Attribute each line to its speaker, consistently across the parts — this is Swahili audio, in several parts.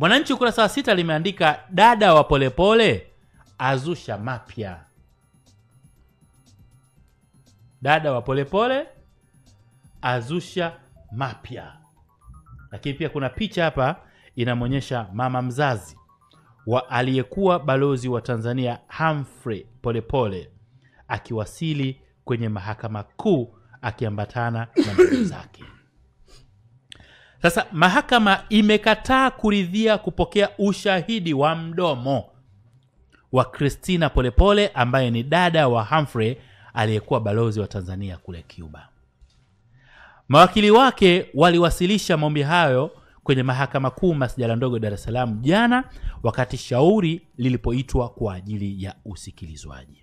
Speaker 1: Mwananchi ukurasa wa 6 limeandika dada wa Polepole azusha mapya. Dada wa Polepole azusha mapya. Lakini pia kuna picha hapa inamonyesha mama mzazi wa aliyekuwa balozi wa Tanzania Humphrey Polepole akiwasili kwenye mahakama kuu akiambatana na ndugu zake. Sasa mahakama imekataa kuridhia kupokea ushahidi wa mdomo wa Christina Polepole ambaye ni dada wa Humphrey aliyekuwa balozi wa Tanzania kule Cuba. Mawakili wake waliwasilisha maombi hayo kwenye mahakama kuu masjala ndogo Dar es Salaam jana wakati shauri lilipoitwa kwa ajili ya usikilizwaji.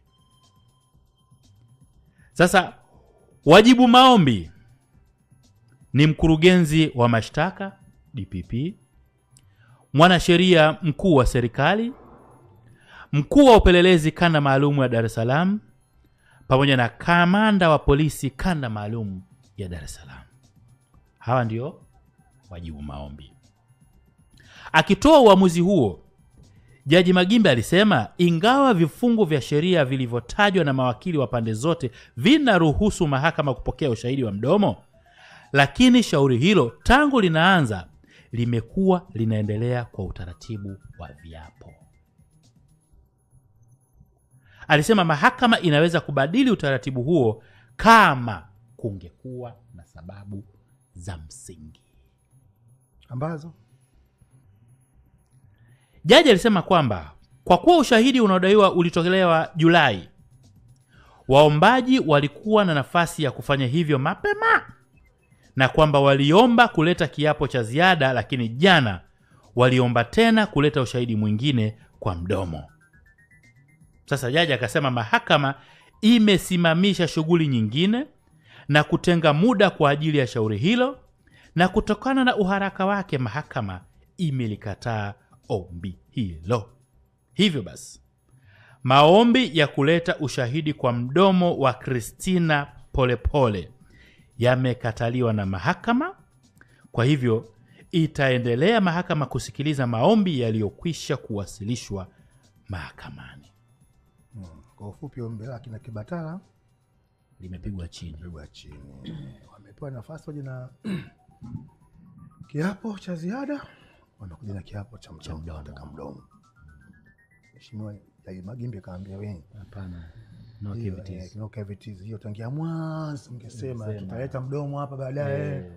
Speaker 1: Sasa wajibu maombi ni mkurugenzi wa mashtaka DPP, mwanasheria mkuu wa serikali, mkuu wa upelelezi kanda maalum ya Dar es Salaam pamoja na kamanda wa polisi kanda maalum ya Dar es Salaam. Hawa ndio wajibu maombi. Akitoa uamuzi huo, Jaji Magimbe alisema ingawa vifungu vya sheria vilivyotajwa na mawakili wa pande zote vinaruhusu mahakama kupokea ushahidi wa mdomo, lakini shauri hilo tangu linaanza limekuwa linaendelea kwa utaratibu wa viapo. Alisema mahakama inaweza kubadili utaratibu huo kama kungekuwa na sababu za msingi
Speaker 2: ambazo.
Speaker 1: Jaji alisema kwamba kwa kuwa ushahidi unaodaiwa ulitolewa Julai, waombaji walikuwa na nafasi ya kufanya hivyo mapema na kwamba waliomba kuleta kiapo cha ziada, lakini jana waliomba tena kuleta ushahidi mwingine kwa mdomo. Sasa jaji akasema mahakama imesimamisha shughuli nyingine na kutenga muda kwa ajili ya shauri hilo, na kutokana na uharaka wake mahakama imelikataa ombi hilo. Hivyo basi maombi ya kuleta ushahidi kwa mdomo wa Christina Polepole yamekataliwa na mahakama. Kwa hivyo itaendelea mahakama kusikiliza maombi yaliyokwisha kuwasilishwa mahakamani.
Speaker 2: Kwa ufupi ombi la kina Kibatala
Speaker 1: limepigwa chini.
Speaker 2: Wamepewa nafasi waje na kiapo cha ziada, wanakuja na kiapo cha mdomo. Mheshimiwa Jaji Magimbe kaambia wewe
Speaker 1: hapana,
Speaker 2: no cavities hiyo tangia mwanzo ungesema tutaleta mdomo hapa baadaye.